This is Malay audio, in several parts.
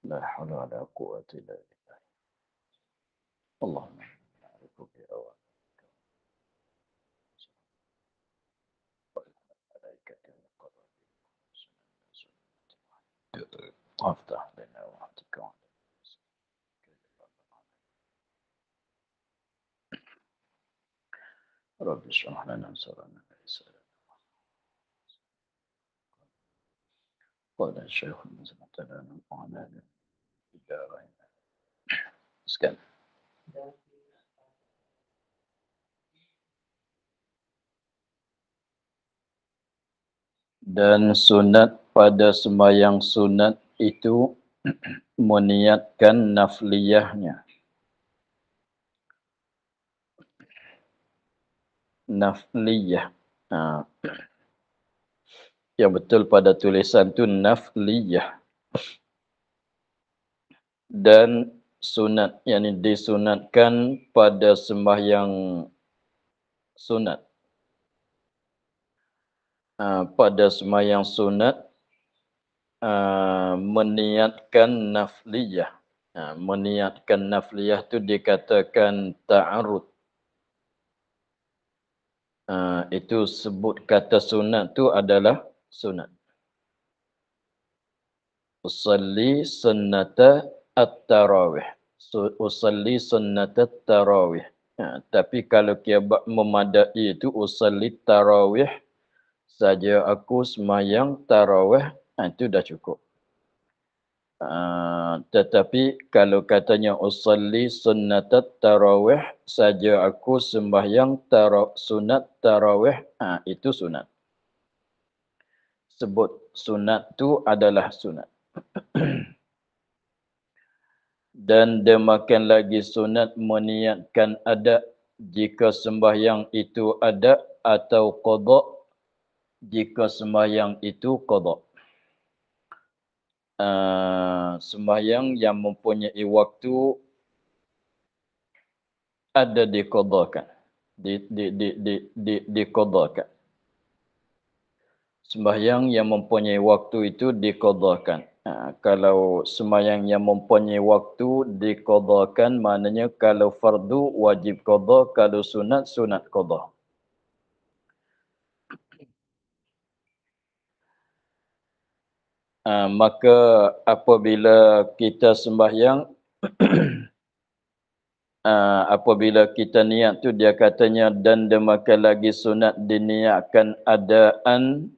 لا حول ولا قوة إلا بالله. اللهم نعرف بأوامرك والملائكة المقربين وافتح لنا وحدك وعلى رب اشرح لنا صدرنا ويسر. قال الشيخ المزمة لنا وعلى الإجابة sekian. Dan sunat pada sembahyang sunat itu meniatkan nafliyahnya. Nafliyah. Yang betul pada tulisan itu nafliyah. Dan sunat, yakni disunatkan pada sembahyang sunat. Pada sembahyang sunat meniatkan nafliyah. Meniatkan nafliyah itu dikatakan ta'arud. Itu sebut kata sunat itu adalah sunat. Usalli sunnata at-tarawih. Usalli sunnata at-tarawih. Tapi kalau dia memadai itu usalli tarawih saja aku semayang tarawih, itu dah cukup. Tetapi kalau katanya usalli sunnatat tarawih saja aku sembahyang sunat tarawih, itu sunat. Sebut sunat tu adalah sunat. Dan demikian lagi sunat meniatkan ada jika sembahyang itu ada atau qada jika sembahyang itu qada. Sembahyang yang mempunyai waktu ada diqadakan, diqadakan. Sembahyang yang mempunyai waktu itu diqadakan. Kalau sembahyang yang mempunyai waktu diqadakan, maknanya kalau fardu wajib qada, kalau sunat sunat qada. Maka apabila kita sembahyang apabila kita niat tu dia katanya dan demikian lagi sunat diniatkan adaan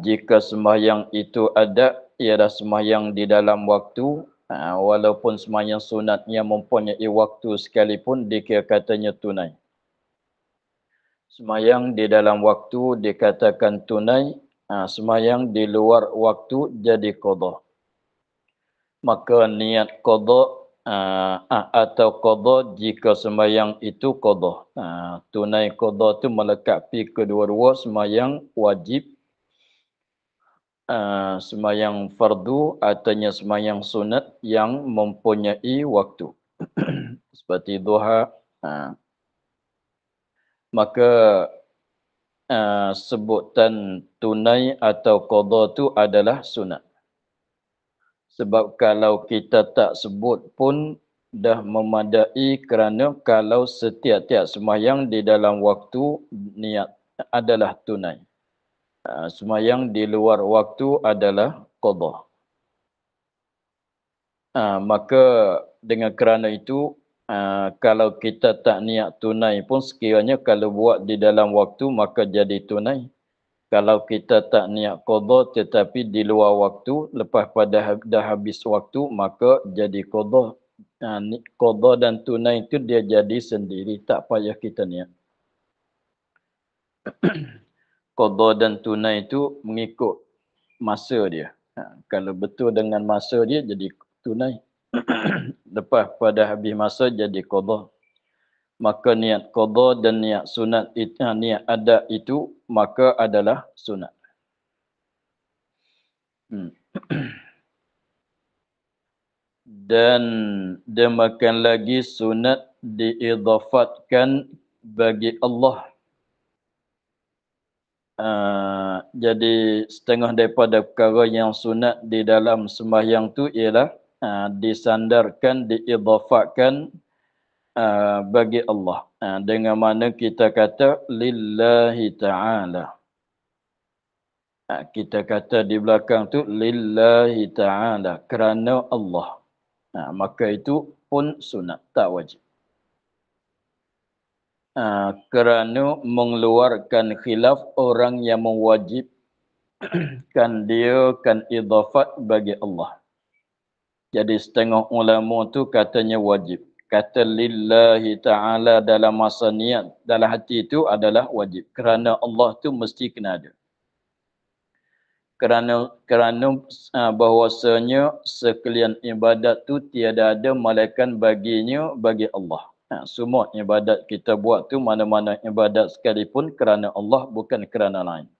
jika sembahyang itu ada ialah sembahyang di dalam waktu walaupun sembahyang sunatnya mempunyai waktu sekalipun dikira katanya tunai. Sembahyang di dalam waktu dikatakan tunai, sembahyang di luar waktu jadi qada. Maka niat qada atau qada jika sembahyang itu qada. Tunai qada itu melengkapi kedua-dua sembahyang wajib, sembahyang fardu ataunya sembahyang sunat yang mempunyai waktu. Seperti duha. Maka sebutan tunai atau qada itu adalah sunat. Sebab kalau kita tak sebut pun dah memadai kerana kalau setiap-tiap sembahyang di dalam waktu niat adalah tunai. Sembahyang di luar waktu adalah qada. Maka dengan kerana itu kalau kita tak niat tunai pun sekiranya kalau buat di dalam waktu maka jadi tunai. Kalau kita tak niat qada tetapi di luar waktu, lepas pada dah habis waktu, maka jadi qada. Qada dan tunai itu dia jadi sendiri, tak payah kita niat. Qada dan tunai itu mengikut masa dia. Kalau betul dengan masa dia, jadi tunai. Lepas pada habis masa, jadi qada. Maka niat qada dan niat sunat, niat ada itu, maka adalah sunat. Dan demikian lagi sunat diidhafatkan bagi Allah. Jadi setengah daripada perkara yang sunat di dalam sembahyang tu ialah disandarkan, diidhafakkan bagi Allah. Dengan mana kita kata lillahi ta'ala. Kita kata di belakang tu lillahi ta'ala, kerana Allah. Maka itu pun sunat, tak wajib. Kerana mengeluarkan khilaf orang yang mewajibkan dia kan idhafat bagi Allah. Jadi setengah ulama tu katanya wajib. Kata lillahi ta'ala dalam masa niat, dalam hati itu adalah wajib. Kerana Allah tu mesti kena ada. Kerana bahwasanya sekalian ibadat tu tiada ada malaikat baginya bagi Allah. Semua ibadat kita buat tu, mana-mana ibadat sekalipun kerana Allah, bukan kerana lain.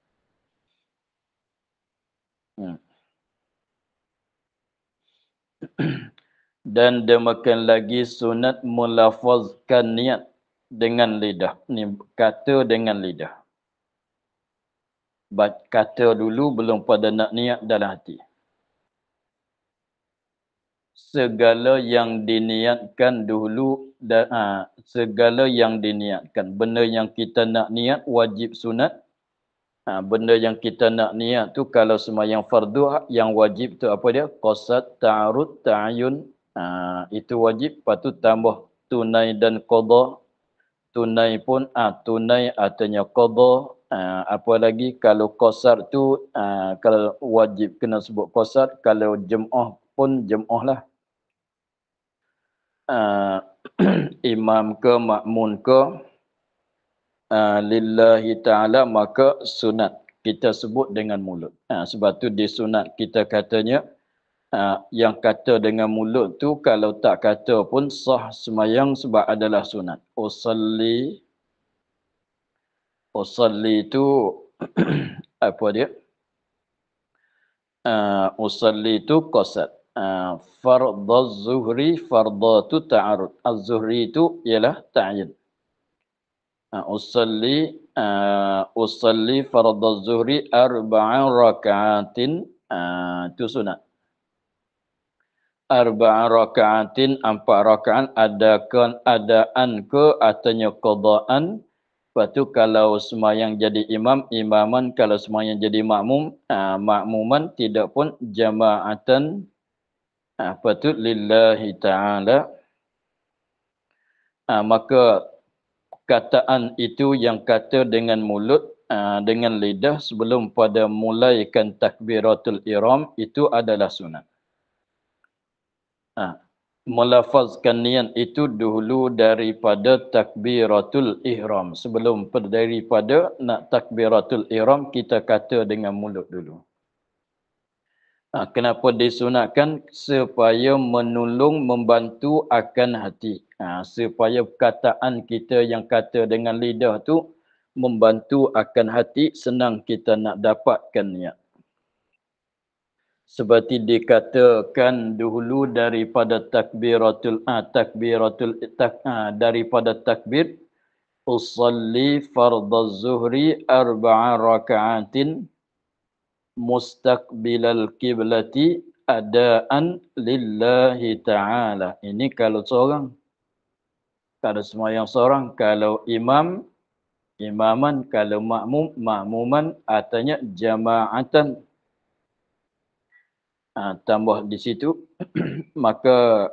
Dan demikian lagi sunat melafazkan niat dengan lidah. Ni kata dengan lidah. Kata dulu belum pada nak niat dalam hati. Segala yang diniatkan dulu, segala yang diniatkan. Benda yang kita nak niat wajib sunat. Benda yang kita nak niat tu kalau sembahyang fardu, yang wajib tu apa dia? Qasad, ta'arud, ta'ayun. Itu wajib. Lepas tu tambah tunai dan qadha. Tunai pun tunai artinya qadha. Apa lagi kalau qasar tu kalau wajib kena sebut qasar, kalau jemaah pun jemaah lah. Imam ke makmun ke lillahi ta'ala, maka sunat kita sebut dengan mulut. Sebab tu disunat kita katanya yang kata dengan mulut tu kalau tak kata pun sah sembahyang sebab adalah sunat. Usalli tu apa dia? Usalli tu qasad. Fardhu zuhri, fardatu ta'arud. Az-zuhri tu ialah ta'yin. Usalli fardhu zuhri arba'a raka'atin. Itu sunat. Arba'a raka'atin, 4 rakaat, adaan ke artinya qadaan. Lepas tu kalau sembahyang jadi imam, imaman. Kalau sembahyang jadi makmum, makmuman. Tidak pun jama'atan. Apa tu lillahi ta'ala. Maka kataan itu yang kata dengan mulut, dengan lidah sebelum pada mulaikan takbiratul ihram, itu adalah sunat. Melafazkan niat itu dulu daripada takbiratul ihram. Sebelum daripada nak takbiratul ihram, kita kata dengan mulut dulu. Kenapa disunatkan? Supaya menolong, membantu akan hati. Supaya perkataan kita yang kata dengan lidah tu membantu akan hati, senang kita nak dapatkan niat. Seperti dikatakan dahulu daripada daripada takbir, usalli fardhu zuhri arba'a raka'atin mustaqbilal qiblati adaan lillahi ta'ala. Ini kalau seorang. Kalau sembahyang seorang. Kalau imam, imaman. Kalau makmum, makmuman. Artinya jama'atan. Tambah di situ. Maka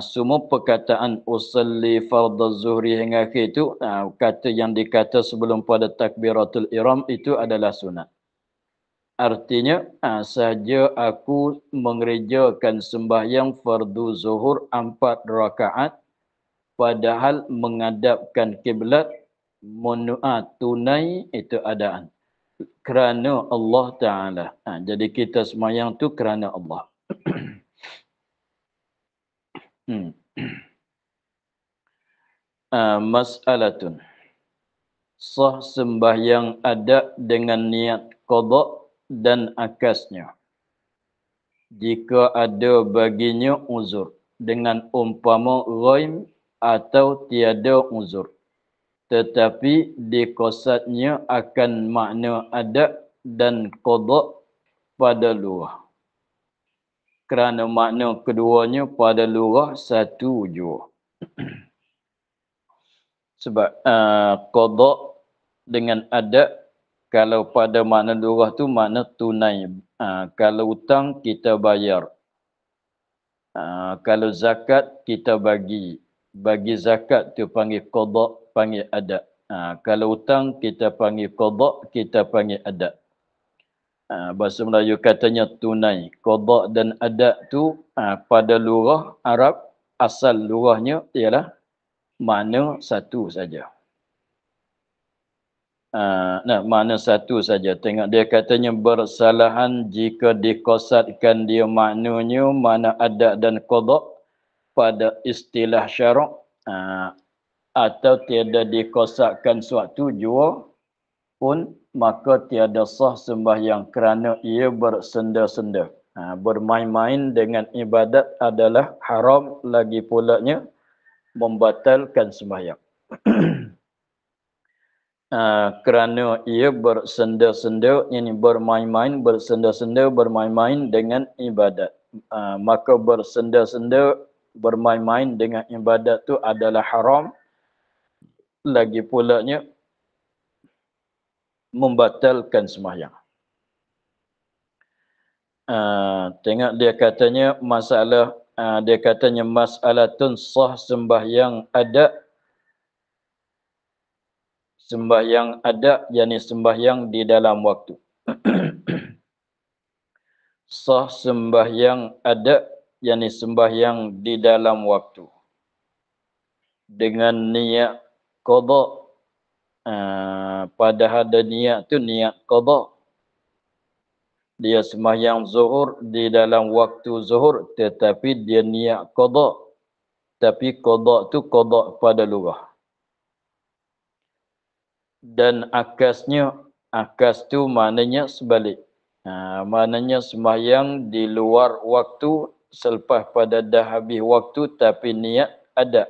semua perkataan usalli fardhu zuhri hingga akhir itu, kata yang dikata sebelum pada takbiratul ihram itu adalah sunat. Artinya, sahaja aku mengerjakan sembahyang fardu zuhur 4 rakaat, padahal menghadapkan kiblat, tunai itu adaan. Kerana Allah Ta'ala. Jadi kita sembahyang tu kerana Allah. Mas'alatun. Sah sembahyang ada dengan niat qada dan akasnya. Jika ada baginya uzur. Dengan umpama ghaim atau tiada uzur. tetapi dikosadnya akan makna ada dan qada pada lughah. Kerana makna keduanya pada lughah satu jua. Sebab qada dengan ada, kalau pada makna lughah tu makna tunai. Kalau hutang kita bayar. Kalau zakat kita bagi. Bagi zakat tu panggil qada, panggil ada. Kalau hutang kita panggil qada, kita panggil ada. Bahasa Melayu katanya tunai. Qada dan ada tu pada lughah Arab, asal lughahnya ialah makna satu saja. Makna satu saja. Tengok dia katanya bersalahan jika dikosadkan dia maknanya mana ada dan qada pada istilah syarak, atau tiada dikosadkan suatu jua pun, maka tiada sah sembahyang kerana ia bersenda-senda. Bermain-main dengan ibadat adalah haram, lagi pulanya membatalkan sembahyang. Kerana ia bersenda-senda, ini bermain-main, bersenda-senda, bermain-main dengan ibadat. Maka bersenda-senda, bermain-main dengan ibadat tu adalah haram, lagi pulanya membatalkan sembahyang. Tengok dia katanya masalah, dia katanya mas'alatun sah sembahyang ada. Sembahyang ada, yakni sembahyang di dalam waktu. Sah sembahyang ada, yakni sembahyang di dalam waktu. Dengan niat qada. Padahal ada niat tu niat qada. Dia sembahyang zuhur di dalam waktu zuhur, tetapi dia niat qada. Tapi qada tu qada pada lughah. Dan akasnya, akas tu maknanya sebalik. Maknanya sembahyang di luar waktu selepas pada dah habis waktu tapi niat ada.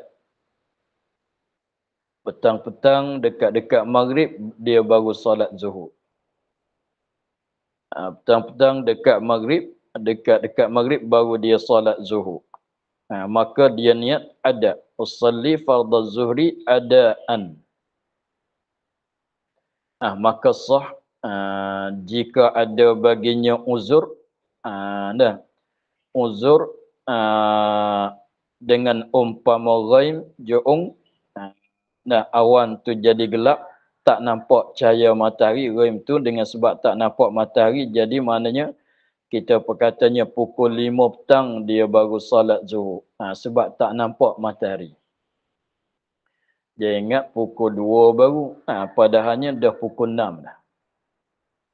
Petang-petang dekat-dekat maghrib dia baru solat zuhur. Petang-petang dekat maghrib baru dia solat zuhur. Maka dia niat ada. Usalli fardhu zuhri adaan. Maka sah jika ada baginya uzur. Uzur dengan umpama ghaim, ju'ung. Awan tu jadi gelap, tak nampak cahaya matahari. Ghaim tu dengan sebab tak nampak matahari, jadi maknanya kita perkatanya pukul 5 petang dia baru salat zuhur. Sebab tak nampak matahari. Dia ingat pukul 2 baru. Padahalnya dah pukul 6 dah.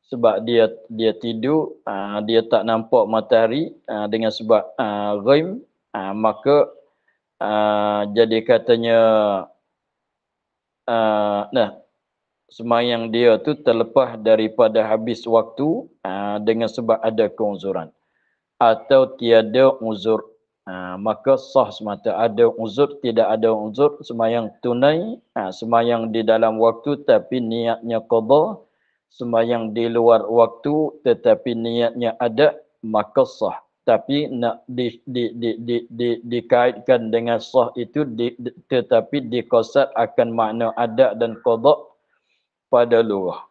Sebab dia tidur, dia tak nampak matahari dengan sebab ghaim, maka jadi katanya sembahyang dia tu terlepas daripada habis waktu dengan sebab ada keuzuran. Atau tiada uzur, maka sah semata. Ada uzur, tidak ada uzur, sembahyang tunai, sembahyang di dalam waktu tapi niatnya qada. Sembahyang di luar waktu tetapi niatnya ada, maka sah. Tapi nak dikaitkan dengan sah itu, tetapi dikosad akan makna ada dan qada pada lughah.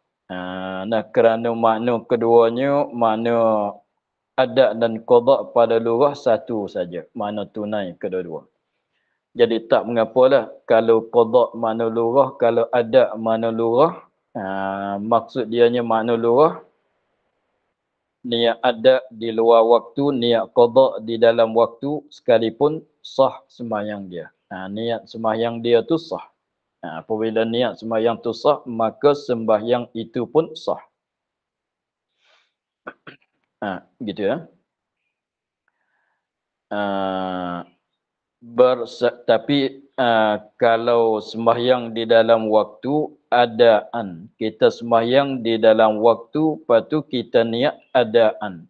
Kerana makna keduanya, makna ada dan qada pada lughah satu saja, makna tunai kedua-dua. Jadi tak mengapalah kalau qada makna lughah, kalau ada makna lughah. Maksud dianya makna lughah, niat ada di luar waktu, niat qada di dalam waktu, sekalipun sah sembahyang dia. Niat sembahyang dia tu sah. Apabila niat sembahyang tu sah, maka sembahyang itu pun sah. Gitu ya. Tapi kalau sembahyang di dalam waktu adaan, kita sembahyang di dalam waktu, lepas tu kita niat adaan.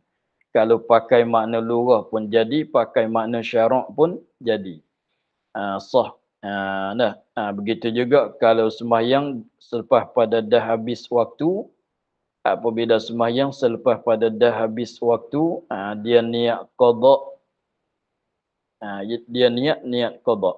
Kalau pakai makna lughah pun jadi, pakai makna syarak pun jadi. Sah. Begitu juga kalau sembahyang selepas pada dah habis waktu, apabila sembahyang selepas pada dah habis waktu, dia niat qada, dia niat qada.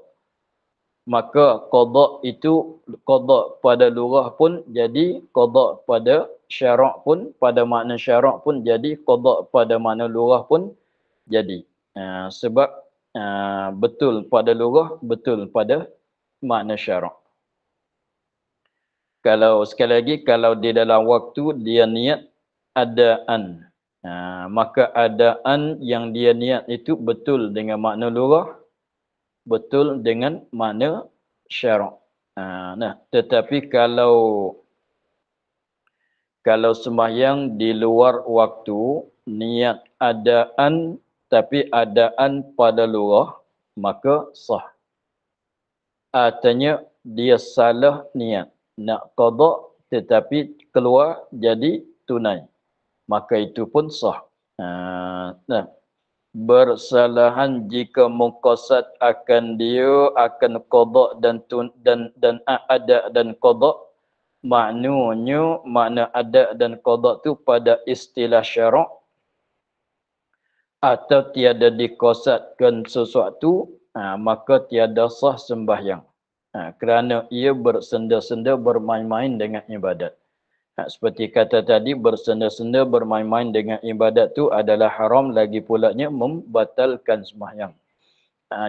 Maka qada itu, qada pada lurah pun jadi, qada pada syarak pun, pada makna syarak pun jadi, qada pada makna lurah pun jadi. Sebab betul pada lurah, betul pada makna syarak. Kalau sekali lagi, kalau di dalam waktu dia niat adaan, maka adaan yang dia niat itu betul dengan makna lurah, betul dengan makna syarak. Tetapi kalau sembahyang di luar waktu, niat adaan tapi adaan pada lurah, maka sah. Artinya dia salah niat, nak qada tetapi keluar jadi tunai, maka itu pun sah. Bersalahan jika muqassad akan dia akan qada dan ada dan qada, maknanya makna ada dan qada tu pada istilah syarak atau tiada dikosadkan sesuatu, maka tiada sah sembahyang, kerana ia bersenda-senda bermain-main dengan ibadat. Seperti kata tadi, bersenda-senda bermain-main dengan ibadat tu adalah haram, lagi pulanya membatalkan sembahyang.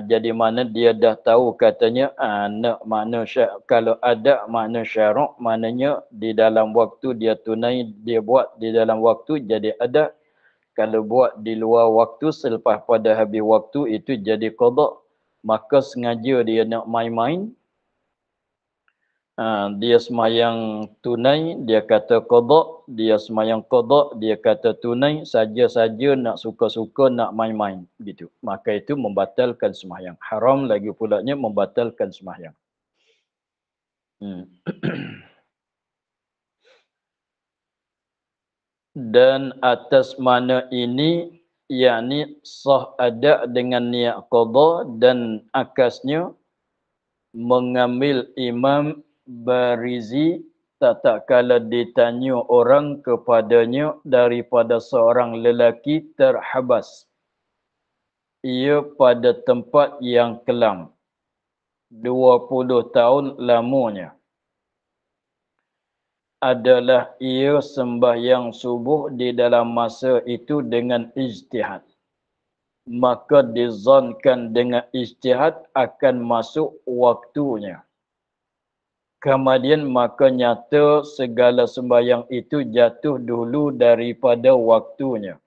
Jadi mana dia dah tahu katanya, makna kalau ada makna syarak, maknanya di dalam waktu dia tunai, dia buat di dalam waktu jadi ada. Kalau buat di luar waktu selepas pada habis waktu itu jadi qada. Maka sengaja dia nak main-main, dia semayang tunai, dia kata qada, dia semayang qada, dia kata tunai, saja-saja nak suka-suka nak main-main gitu. Maka itu membatalkan sembahyang. Haram lagi pulanya membatalkan sembahyang. Dan atas mana ini, yakni sah ada dengan niat qada, dan akasnya mengambil imam Barizi tak kala ditanya orang kepadanya daripada seorang lelaki terhabas ia pada tempat yang kelam 20 tahun lamanya, adalah ia sembahyang subuh di dalam masa itu dengan ijtihad. Maka dizankan dengan ijtihad akan masuk waktunya. Kemudian maka nyata segala sembahyang itu jatuh dulu daripada waktunya.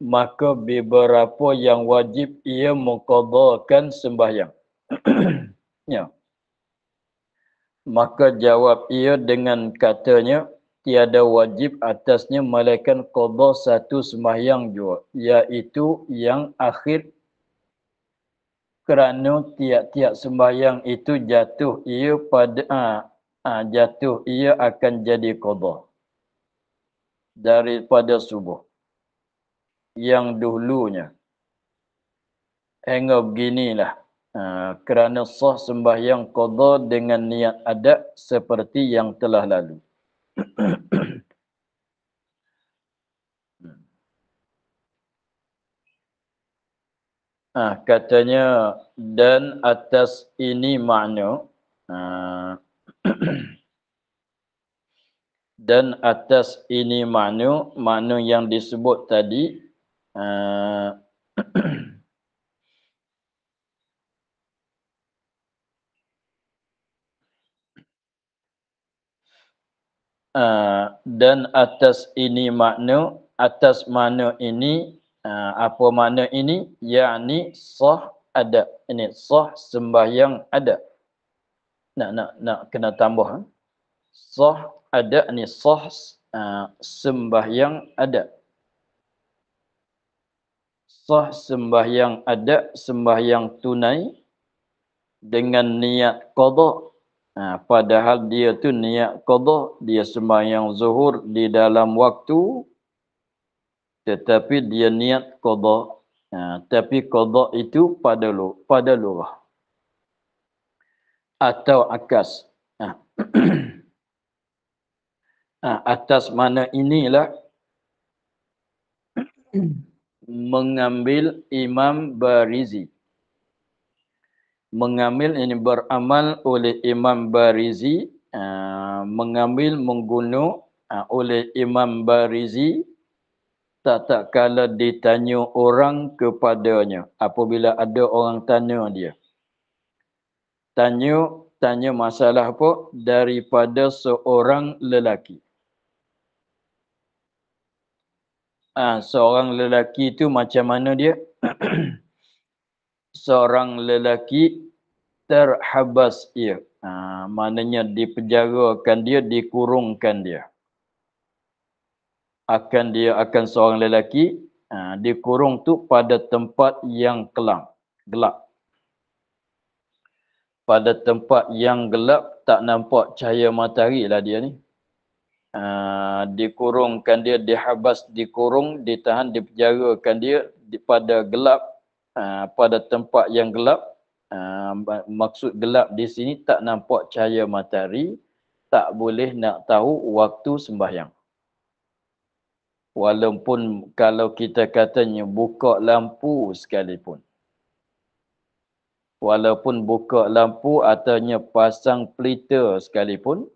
Maka beberapa yang wajib ia mengqadakan sembahyang. Ya. Maka jawab ia dengan katanya, tiada wajib atasnya melainkan qada satu sembahyang jua, iaitu yang akhir, kerana tiap-tiap sembahyang itu jatuh ia pada jatuh ia akan jadi qada daripada subuh yang dahulunya. Hingga beginilah, kerana sah sembahyang qada dengan niat ada seperti yang telah lalu. Katanya, dan atas ini makna, dan atas ini makna yang disebut tadi, dan atas ini makna, atas makna ini, apa makna ini? Yakni sah ada. Ini sah sembahyang ada. Nak kena tambah. Sah ada ni sah sembahyang ada. Sah sembahyang ada, sembahyang tunai dengan niat qada. Padahal dia tu niat qada, dia sembahyang zuhur di dalam waktu, tetapi dia niat qada. Tapi qada itu pada lurah. atau akas. Ah. Atas mana inilah mengambil Imam Barizi. Mengambil ini beramal oleh Imam Barizi, mengambil menggunung oleh Imam Barizi tak kala ditanya orang kepadanya. Apabila ada orang tanya dia. Tanya masalah apa? Daripada seorang lelaki. Seorang lelaki itu macam mana dia? Seorang lelaki terhabas ia. Maknanya dipenjarakan dia, dikurungkan dia. Dia akan seorang lelaki dikurung tu pada tempat yang gelap. Pada tempat yang gelap, tak nampak cahaya matahari lah dia ni. Dikurungkan dia, dihabas, dikurung, ditahan, dipenjarakan dia pada gelap, pada tempat yang gelap. Maksud gelap di sini tak nampak cahaya matahari, tak boleh nak tahu waktu sembahyang. Walaupun kalau kita katanya buka lampu sekalipun. Walaupun buka lampu ataunya pasang pelita sekalipun,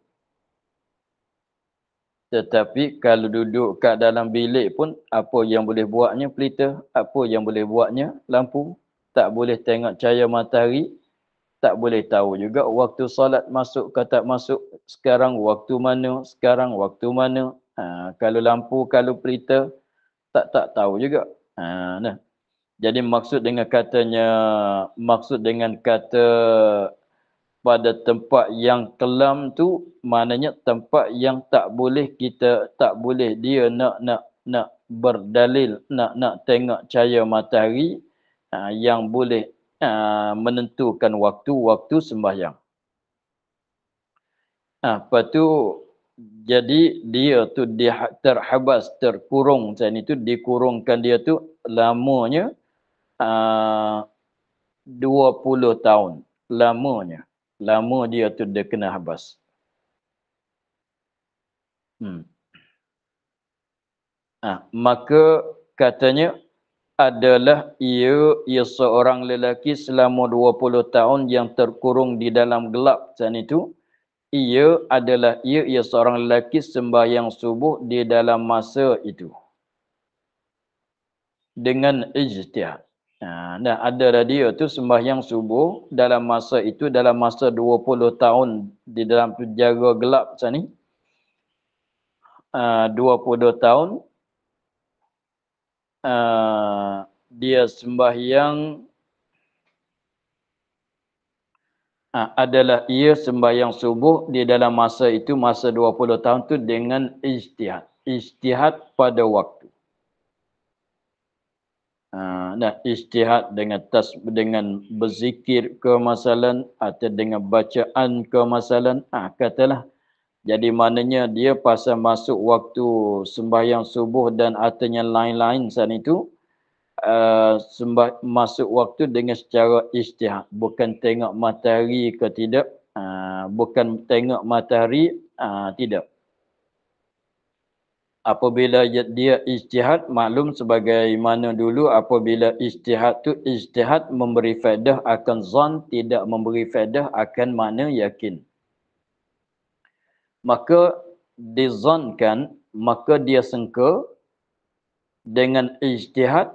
tetapi kalau duduk kat dalam bilik pun, apa yang boleh buatnya pelita, apa yang boleh buatnya lampu. Tak boleh tengok cahaya matahari, tak boleh tahu juga waktu solat masuk ke tak masuk, sekarang waktu mana, kalau lampu, kalau pelita, tak tahu juga. Nah. Jadi maksud dengan kata pada tempat yang kelam tu, maknanya tempat yang tak boleh dia nak berdalil, nak tengok cahaya matahari yang boleh menentukan waktu sembahyang. Lepas tu, jadi dia tu terhabas, terkurung. Macam itu dikurungkan dia tu lamanya 20 tahun. Lamanya. Lama dia tu dia kena habas. Maka katanya adalah ia seorang lelaki selama 20 tahun yang terkurung di dalam gelap macam itu. Ia seorang lelaki sembahyang subuh di dalam masa itu. Dengan ijtihad. Dan adalah dia tu sembahyang subuh dalam masa itu, dalam masa 20 tahun di dalam penjara gelap macam ni. 20 tahun dia sembahyang adalah ia sembahyang subuh di dalam masa itu, masa 20 tahun tu dengan ijtihad. Ijtihad pada waktu. Ijtihad dengan berzikir ke masalan, atau dengan bacaan ke masalan, katalah. Jadi maknanya dia pasal masuk waktu sembahyang subuh dan artinya lain-lain saat itu, masuk waktu dengan secara ijtihad, bukan tengok matahari ke tidak, bukan tengok matahari, tidak. Apabila dia ijtihad, maklum sebagaimana dulu, apabila ijtihad tu, ijtihad memberi faedah akan zon, tidak memberi faedah akan makna yakin. Maka dizonkan, maka dia sangka dengan ijtihad,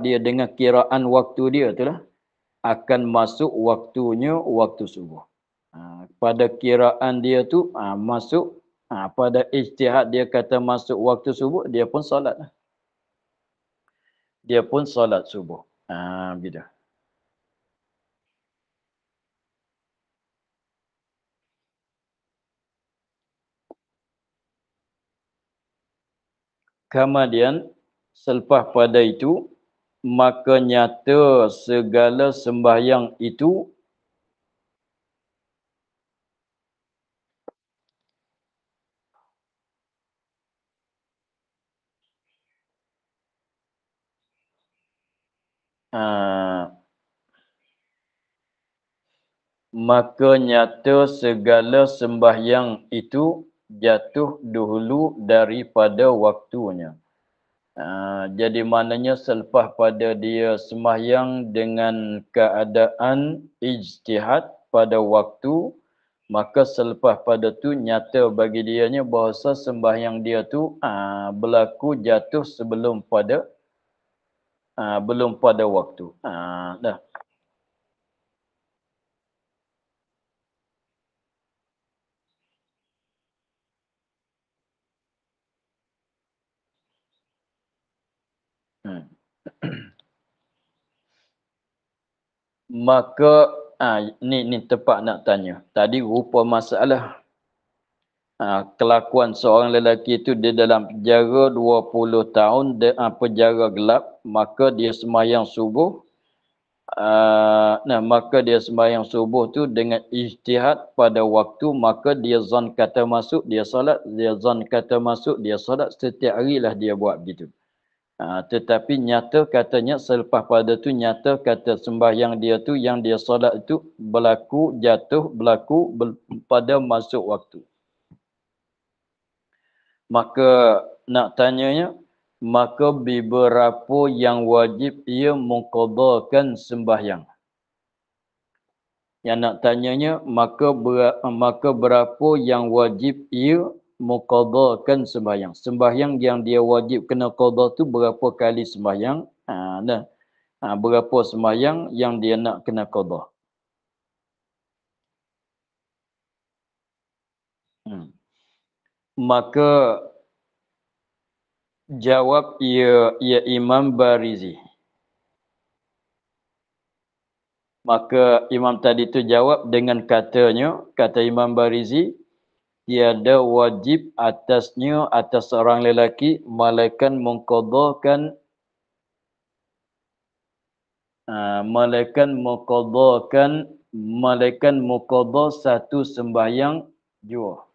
dia, dengan kiraan waktu dia itulah, akan masuk waktunya waktu subuh. Pada kiraan dia tu masuk, pada ijtihad dia kata masuk waktu subuh, dia pun solat. Dia pun solat subuh. Begitu. Kemudian selepas pada itu, maka nyata segala sembahyang itu maka nyata segala sembahyang itu jatuh dahulu daripada waktunya. Jadi maknanya selepas pada dia sembahyang dengan keadaan ijtihad pada waktu, maka selepas pada tu nyata bagi dianya bahawa sembahyang dia tu berlaku jatuh belum pada waktu. Dah. Hmm. Maka ni tepat nak tanya. Tadi rupa masalah kelakuan seorang lelaki itu di dalam penjara 20 tahun penjara gelap, maka dia sembahyang subuh. Maka dia sembahyang subuh tu dengan ijtihad pada waktu, maka dia zon kata masuk, dia solat, dia zon kata masuk, dia solat, setiap harilah dia buat begitu. Tetapi nyata katanya selepas pada tu nyata kata sembahyang dia tu yang dia solat itu berlaku pada masuk waktu. Maka nak tanyanya, maka beberapa yang wajib ia mengqadhakan sembahyang. Yang nak tanyanya, maka berapa yang wajib ia mengqadhakan sembahyang. Sembahyang yang dia wajib kena qadha tu berapa kali sembahyang? Berapa sembahyang yang dia nak kena qadha. Maka jawab ia Imam Barizi. Maka imam tadi tu jawab dengan katanya, kata Imam Barizi, tiada wajib atasnya atas seorang lelaki malaikat mengqadhakan malaikat mengqadha satu sembahyang jua.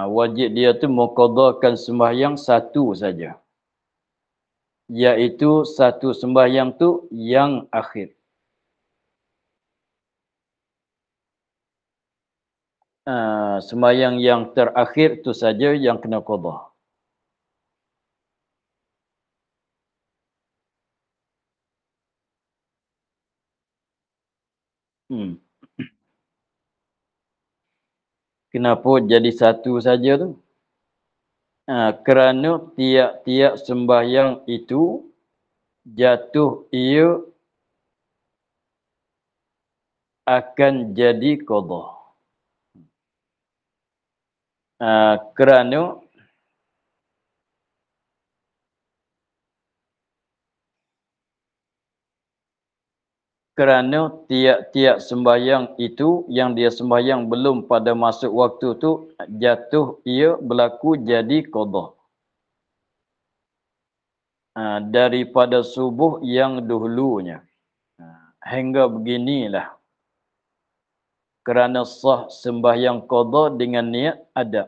Wajib dia tu mengqadhakan sembahyang satu saja. Iaitu satu sembahyang tu yang akhir. Sembahyang yang terakhir tu saja yang kena qadha. Kenapa jadi satu saja tu? Kerana tiap-tiap sembahyang itu jatuh ia akan jadi qadha. Kerana tiap-tiap sembahyang itu yang dia sembahyang belum pada masuk waktu tu jatuh ia berlaku jadi qadha. Daripada subuh yang dahulunya. Hingga beginilah. Kerana sah sembahyang qadha dengan niat ada.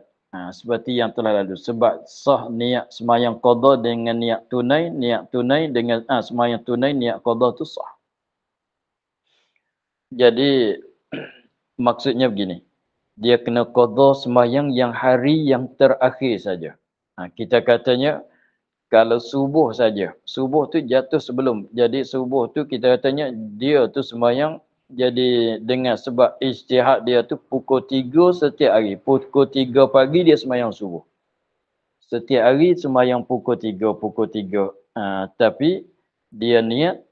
Seperti yang telah lalu. Sebab sah niat sembahyang qadha dengan niat tunai dengan sembahyang tunai niat qadha tu sah. Jadi maksudnya begini. Dia kena qadha sembahyang yang hari yang terakhir saja. Kita katanya kalau subuh saja. Subuh tu jatuh sebelum. Jadi subuh tu kita katanya dia tu sembahyang jadi dengan sebab ijtihad dia tu pukul 3 setiap hari. Pukul 3 pagi dia sembahyang subuh. Setiap hari sembahyang pukul 3. Tapi dia niat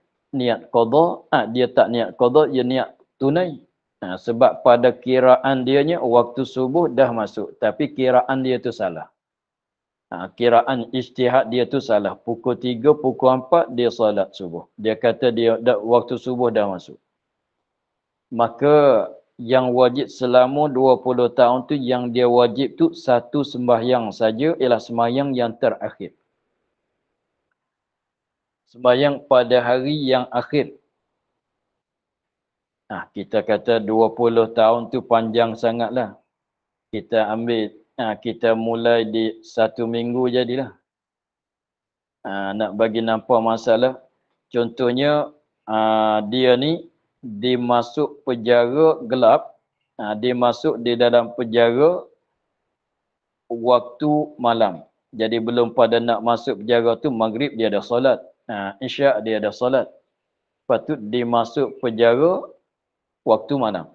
qadha, dia tak niat qadha, dia niat tunai. Sebab pada kiraan dianya waktu subuh dah masuk. Tapi kiraan dia tu salah. Kiraan ijtihad dia tu salah. Pukul 3, pukul 4 dia salat subuh. Dia kata waktu subuh dah masuk. Maka yang wajib selama 20 tahun tu yang dia wajib tu satu sembahyang saja ialah sembahyang yang terakhir. Sembahyang pada hari yang akhir. Kita kata 20 tahun tu panjang sangatlah. Kita ambil, kita mulai di 1 minggu jadilah. Nak bagi nampak masalah. Contohnya dia ni dimasuk penjara gelap, dia masuk di dalam penjara waktu malam. Jadi belum pada nak masuk penjara tu maghrib dia ada solat, isyak dia ada solat. Lepas tu dimasuk penjara waktu malam.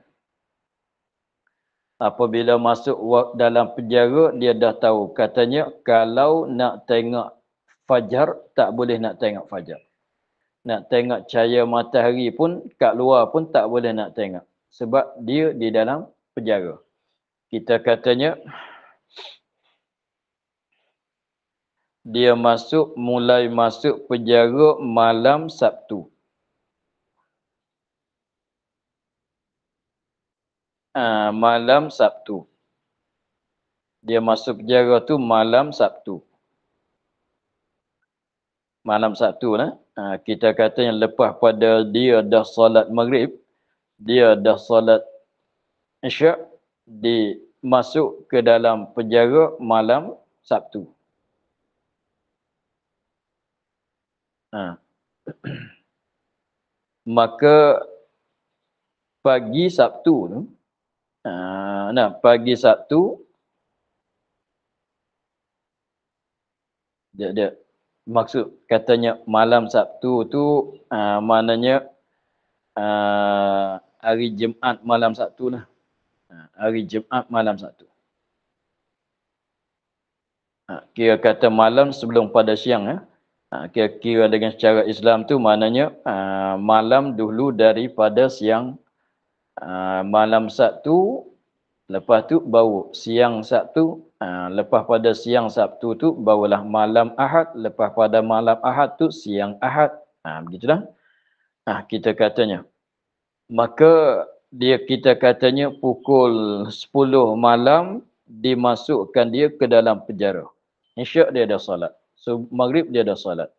Apabila masuk dalam penjara, dia dah tahu. Katanya, kalau nak tengok fajar, tak boleh nak tengok fajar. Nak tengok cahaya matahari pun, kat luar pun tak boleh nak tengok. Sebab dia di dalam penjara. Kita katanya, dia mulai masuk penjara malam Sabtu. Malam Sabtu. Dia masuk penjara tu malam Sabtu. Malam Sabtu lah. Kita kata yang lepas pada dia dah solat maghrib, dia dah solat isyak, masuk ke dalam penjara malam Sabtu. Maka pagi Sabtu tu, pagi Sabtu, dia maksud katanya malam Sabtu tu maknanya hari Jumaat malam Sabtu lah. Hari Jumaat malam Sabtu. Kira kata malam sebelum pada siang. Kira dengan secara Islam tu maknanya malam dulu daripada siang. Malam Sabtu, lepas tu baru siang Sabtu. Lepas pada siang Sabtu tu barulah malam Ahad. Lepas pada malam Ahad tu siang Ahad. Begitulah. Kita katanya. Maka kita katanya pukul 10 malam dimasukkan dia ke dalam penjara. Isyak dia dah solat. Maghrib dia dah solat.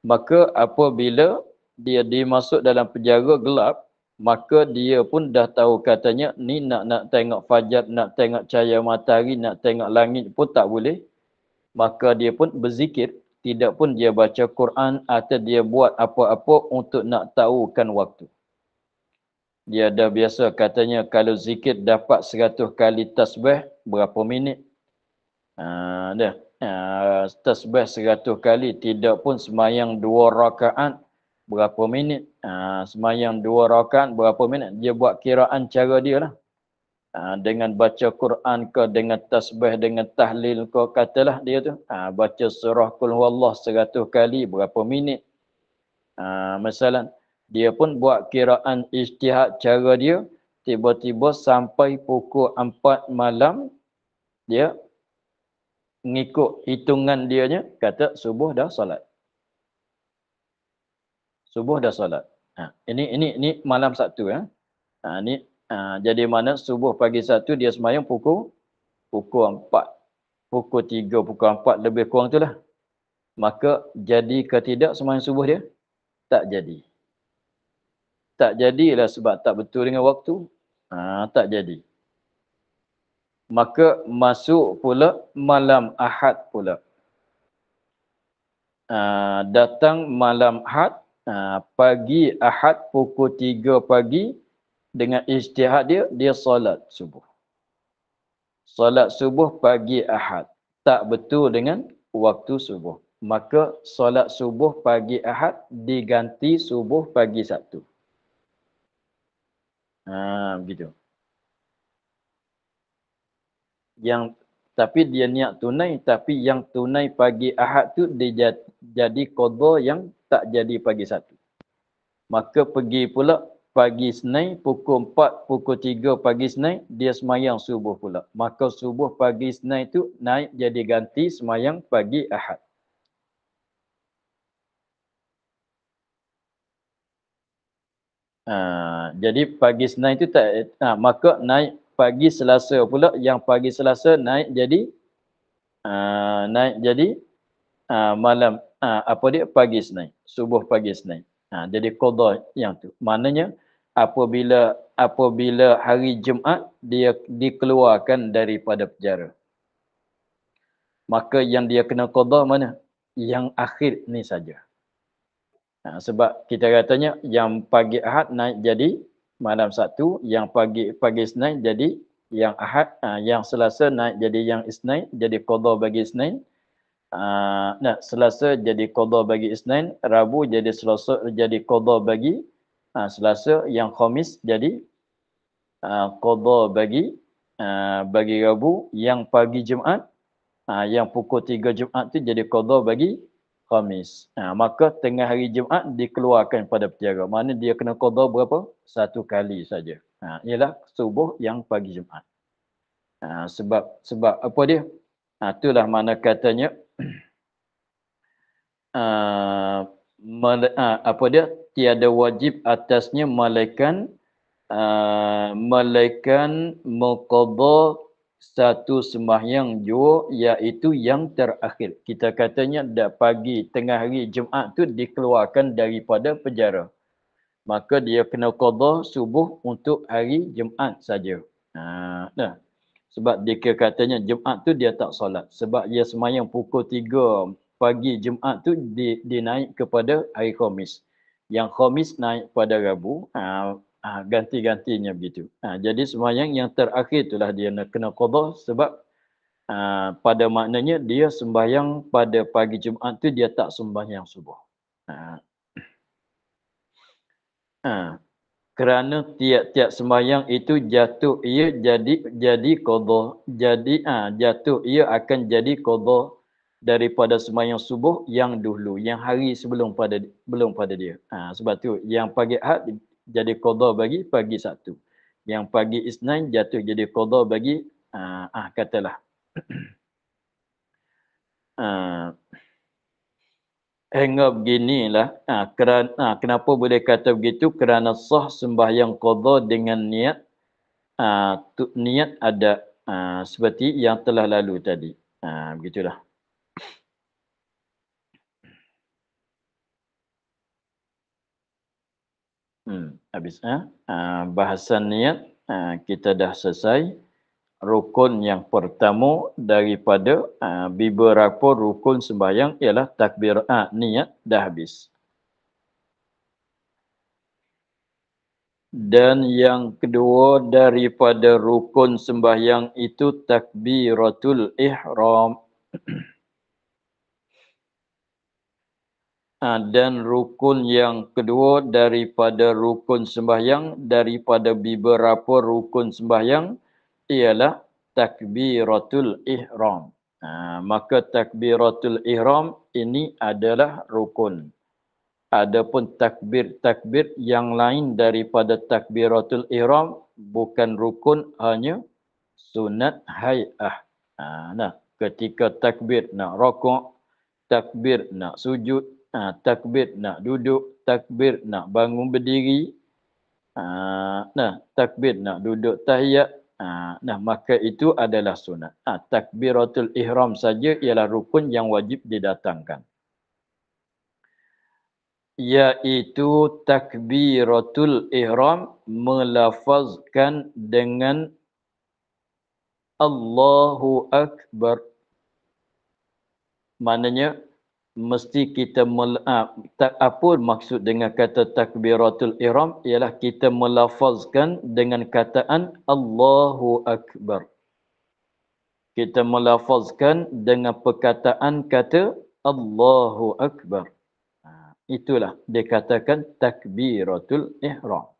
Maka apabila dia dimasuk dalam penjara gelap, maka dia pun dah tahu katanya ni nak tengok fajar, nak tengok cahaya matahari, nak tengok langit pun tak boleh. Maka dia pun berzikir, tidak pun dia baca Quran atau dia buat apa-apa untuk nak tahukan waktu. Dia dah biasa katanya kalau zikir dapat 100 kali tasbih, berapa minit? Tasbih 100 kali, tidak pun semayang 2 rakaat, berapa minit? Semayang 2 rakaat, berapa minit? Dia buat kiraan cara dia lah. Dengan baca Quran ke, dengan tasbih, dengan tahlil ke, katalah dia tu. Baca surah Qul Huwallah 100 kali, berapa minit? Misalnya, dia pun buat kiraan ijtihad cara dia, tiba-tiba sampai pukul 4 malam, dia ngikut hitungan dianya, kata subuh dah solat. Subuh dah solat. Ini malam Sabtu ya. Jadi mana subuh pagi Sabtu dia semayang pukul 4. Pukul 3, pukul 4 lebih kurang itulah. Maka jadi ke tidak semayang subuh dia? Tak jadi. Tak jadilah sebab tak betul dengan waktu. Tak jadi. Maka masuk pula malam Ahad pula. Datang malam Ahad, pagi Ahad pukul 3 pagi, dengan ijtihad dia solat subuh. Solat subuh pagi Ahad. Tak betul dengan waktu subuh. Maka solat subuh pagi Ahad diganti subuh pagi Sabtu. Begitu. Tapi dia niat tunai, tapi yang tunai pagi Ahad tu dia jadi qada yang tak jadi pagi Sabtu. Maka pergi pula pagi Senin pukul 4, pukul 3 pagi Senin dia semayang subuh pula. Maka subuh pagi Senin tu naik jadi ganti semayang pagi Ahad. Jadi pagi Senin tu tak, maka naik pagi Selasa pula, yang pagi Selasa naik jadi malam pagi Senin, subuh pagi Senin. Jadi qada yang tu. Maknanya apabila hari Jumaat dia dikeluarkan daripada penjara. Maka yang dia kena qada mana? Yang akhir ni saja. Sebab kita katanya yang pagi Ahad naik jadi malam Sabtu, yang pagi Isnin jadi yang Ahad, yang Selasa naik jadi yang Isnin, jadi qada bagi Isnin. Selasa jadi qada bagi Isnin, Rabu jadi Selasa jadi qada bagi Selasa, yang Khamis jadi qada bagi Rabu, yang pagi Jumaat, yang pukul 3 Jumaat tu jadi qada bagi Khamis. Maka tengah hari Jumaat dikeluarkan pada petiara. Mana dia kena qada berapa? Satu kali saja. Ialah subuh yang pagi Jumaat. Sebab apa dia? Itulah mana katanya apa dia? Tiada wajib atasnya malaikan mengqada satu sembahyang jua, iaitu yang terakhir. Kita katanya pagi tengah hari Jumaat tu dikeluarkan daripada penjara. Maka dia kena qada subuh untuk hari Jumaat saja. Sebab dia katanya Jumaat tu dia tak solat. Sebab dia sembahyang pukul 3 pagi Jumaat tu dinaik kepada hari Khamis. Yang Khamis naik pada Rabu. Ganti-gantinya begitu. Jadi sembahyang yang terakhir itulah dia nak kena qada, sebab pada maknanya dia sembahyang pada pagi Jumaat tu dia tak sembahyang subuh. Kerana tiap-tiap sembahyang itu jatuh ia jadi qada. Jadi jatuh ia akan jadi qada daripada sembahyang subuh yang dulu, yang hari sebelum belum pada dia. Sebab tu yang pagi Ahad jadi qada bagi pagi Sabtu. Yang pagi Isnin jatuh jadi qada bagi katalah hingga beginilah. Kenapa boleh kata begitu? Kerana sah sembahyang qada dengan niat niat ada seperti yang telah lalu tadi. Begitulah. Habis bahasan niat kita dah selesai. Rukun yang pertama daripada beberapa rukun sembahyang ialah takbir, niat dah habis. Dan yang kedua daripada rukun sembahyang itu takbiratul ihram. Dan rukun yang kedua daripada rukun sembahyang, daripada beberapa rukun sembahyang ialah takbiratul ihram. Maka takbiratul ihram ini adalah rukun. Adapun takbir yang lain daripada takbiratul ihram bukan rukun, hanya sunat hay'ah. Ketika takbir nak rokok, takbir nak sujud, takbir nak duduk, takbir nak bangun berdiri, takbir nak duduk tahiyat, maka itu adalah sunat. Takbiratul ihram saja ialah rukun yang wajib didatangkan. Iaitu takbiratul ihram melafazkan dengan Allahu Akbar. Maknanya mesti kita apa maksud dengan kata takbiratul ihram ialah kita melafazkan dengan kataan Allahu Akbar. Kita melafazkan dengan perkataan kata Allahu Akbar. Itulah dikatakan takbiratul ihram.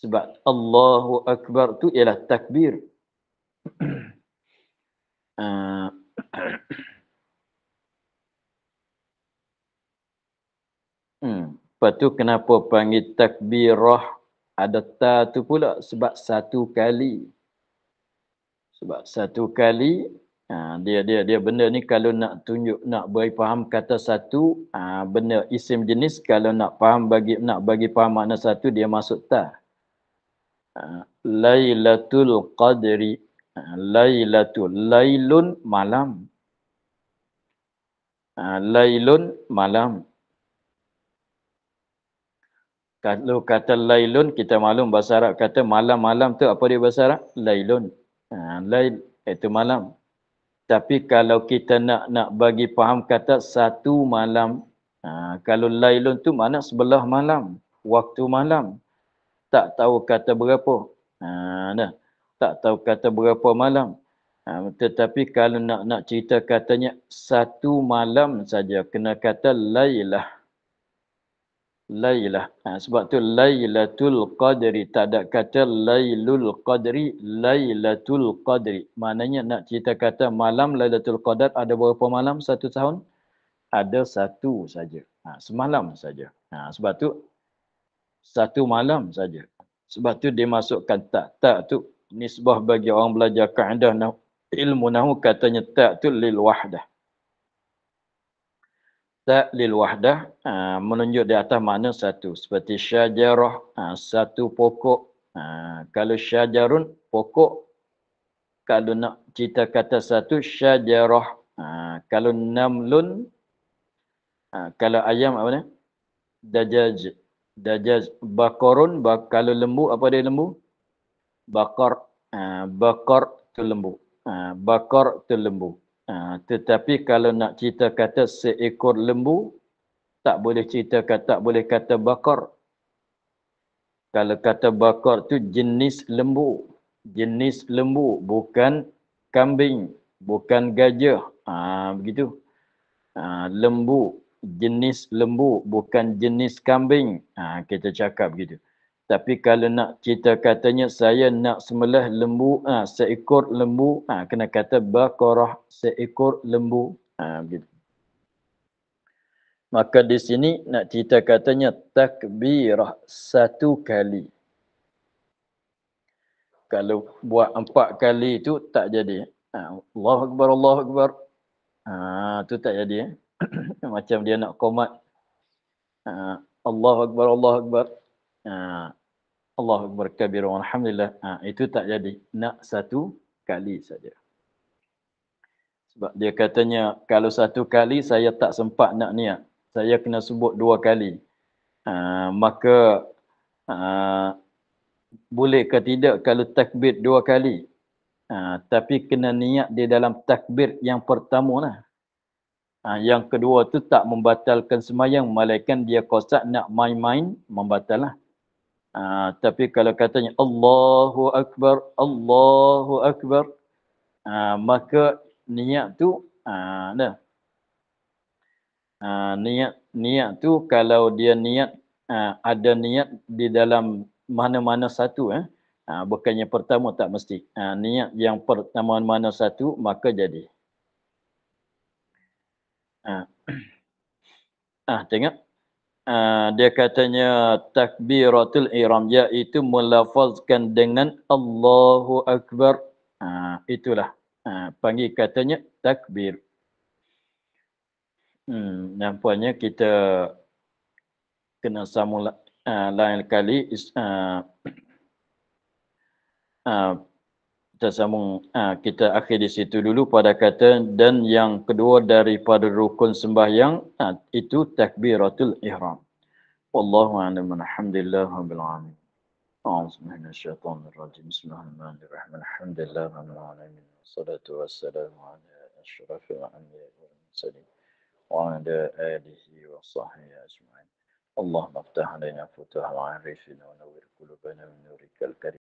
Sebab Allahu Akbar tu ialah takbir. Lepas tu kenapa panggil takbirah? Ada ta tu pula sebab satu kali. Sebab satu kali dia benda ni kalau nak tunjuk, nak bagi faham kata satu, benda isim jenis, kalau nak bagi faham makna satu, dia masuk ta. Lailatul Qadri. Lailun malam. Lailun malam. Kalau kata lailun, kita maklum bahasa Arab kata malam-malam tu apa dia bahasa Arab? Lailun. Lail itu malam. Tapi kalau kita nak bagi faham kata satu malam, Kalau lailun tu makna sebelah malam, waktu malam. Tak tahu kata berapa. Dah. Tak tahu kata berapa malam. Tetapi kalau nak cerita katanya satu malam saja, kena kata lailah. Lailah. Sebab tu Lailatul Qadri. Tak ada kata Lailul Qadri. Lailatul Qadri. Maknanya nak cerita kata malam Lailatul Qadar ada berapa malam satu tahun? Ada satu saja. Semalam saja. Sebab tu satu malam saja. Sebab tu dia masukkan tak. Tak tu nisbah bagi orang belajar kaedah ilmu nahu katanya tak tu lil wahdah. Tak lil wahdah menunjuk di atas makna satu. Seperti syajarah, satu pokok. Kalau syajarun, pokok. Kalau nak cerita kata satu, syajarah. Kalau namlun, kalau ayam apa ni? Dajaj. Dajaj. Bakorun, kalau lembu, apa dia lembu? Bakar. Bakar tu lembu. Bakar tu lembu. Tetapi kalau nak cerita kata seekor lembu, tak boleh cerita tak boleh kata bakar. Kalau kata bakar tu jenis lembu. Jenis lembu, bukan kambing, bukan gajah. Begitu. Lembu, jenis lembu, bukan jenis kambing. Kita cakap begitu. Tapi kalau nak cerita katanya saya nak sembelih lembu, seekor lembu, kena kata bakarah, seekor lembu. Begitu. Maka di sini nak cerita katanya takbirah satu kali. Kalau buat 4 kali itu tak jadi. Allahu Akbar, Allahu Akbar. Tu tak jadi. Macam dia nak qomat. Allahu Akbar, Allahu Akbar. Allahu Akbar kabir walhamdulillah. Itu tak jadi. Nak satu kali saja. Sebab dia katanya kalau satu kali saya tak sempat nak niat. Saya kena sebut 2 kali. Maka boleh ke tidak kalau takbir 2 kali? Tapi kena niat di dalam takbir yang pertama lah. Yang kedua tu tak membatalkan sembahyang, melainkan dia kosak nak main-main, membatal lah. Tapi kalau katanya Allahu Akbar, Allahu Akbar, maka niat tu niat tu kalau dia niat ada niat di dalam mana-mana satu bukannya pertama tak mesti. Niat yang pertama mana satu maka jadi. Tengok. Dia katanya takbiratul ihram iaitu melafazkan dengan Allahu Akbar. Itulah panggil katanya takbir. Nampaknya kita kena sambung lain kali. Kita sambung, kita akhir di situ dulu pada kata dan yang kedua daripada rukun sembahyang itu takbiratul ihram. Wallahu a'lam. Alhamdulillah rabbil alamin. A'udzu minasyaitonir rajim. Bismillahirrahmanirrahim. Alhamdulillah rabbil alamin. Wassalatu wassalamu ala asyrafil anbiya'i wal mursalin wa ala alihi wa sahbihi ajma'in. Allahumma iftah alaina futuhal 'arifin wa nawwir qulubana min nurikal karim.